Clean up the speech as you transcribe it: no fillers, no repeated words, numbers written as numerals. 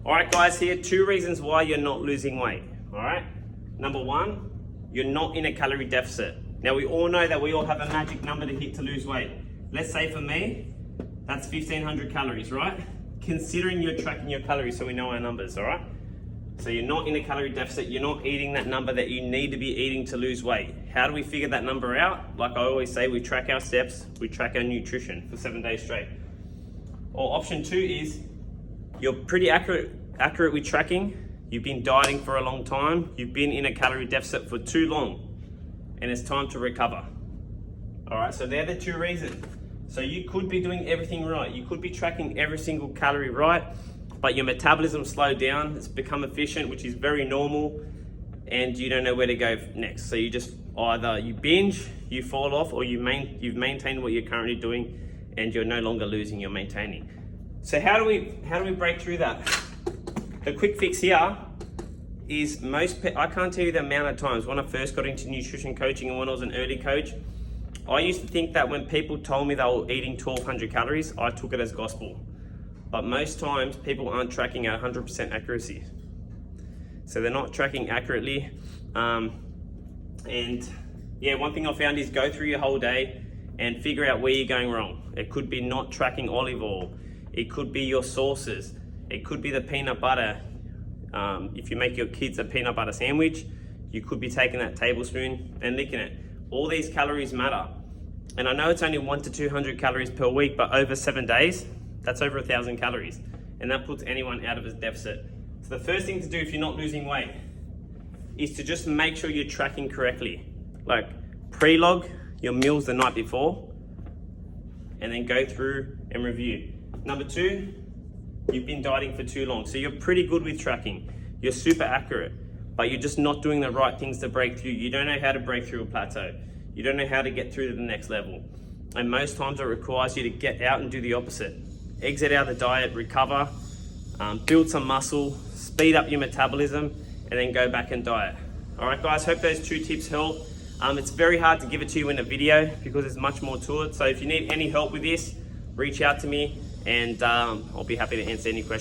All right, guys, here are 2 reasons why you're not losing weight. All right. Number 1, you're not in a calorie deficit. Now, we all know that we all have a magic number to hit to lose weight. Let's say for me, that's 1,500 calories, right? Considering you're tracking your calories so we know our numbers, all right? So you're not in a calorie deficit, you're not eating that number that you need to be eating to lose weight. How do we figure that number out? Like I always say, we track our steps, we track our nutrition for 7 days straight. Or option 2 is, you're pretty accurate with tracking, you've been dieting for a long time, you've been in a calorie deficit for too long, and it's time to recover. All right, so they're the 2 reasons. So you could be doing everything right, you could be tracking every single calorie right, but your metabolism slowed down, it's become efficient, which is very normal, and you don't know where to go next. So you just either you binge, you fall off, or you've maintained what you're currently doing, and you're no longer losing, you're maintaining. So how do we break through that? The quick fix here is I can't tell you the amount of times when I first got into nutrition coaching and when I was an early coach, I used to think that when people told me they were eating 1,200 calories, I took it as gospel. But most times people aren't tracking at 100% accuracy. So they're not tracking accurately. And yeah, one thing I found is go through your whole day and figure out where you're going wrong. It could be not tracking olive oil. It could be your sauces. It could be the peanut butter. If you make your kids a peanut butter sandwich, you could be taking that tablespoon and licking it. All these calories matter. And I know it's only 100 to 200 calories per week, but over 7 days, that's over 1,000 calories. And that puts anyone out of a deficit. So the first thing to do if you're not losing weight is to just make sure you're tracking correctly. Like pre-log your meals the night before, and then go through and review. Number 2, you've been dieting for too long. So you're pretty good with tracking. You're super accurate, but you're just not doing the right things to break through. You don't know how to break through a plateau. You don't know how to get through to the next level. And most times it requires you to get out and do the opposite. Exit out of the diet, recover, build some muscle, speed up your metabolism, and then go back and diet. All right, guys, hope those 2 tips help. It's very hard to give it to you in a video because there's much more to it. So if you need any help with this, reach out to me and I'll be happy to answer any questions.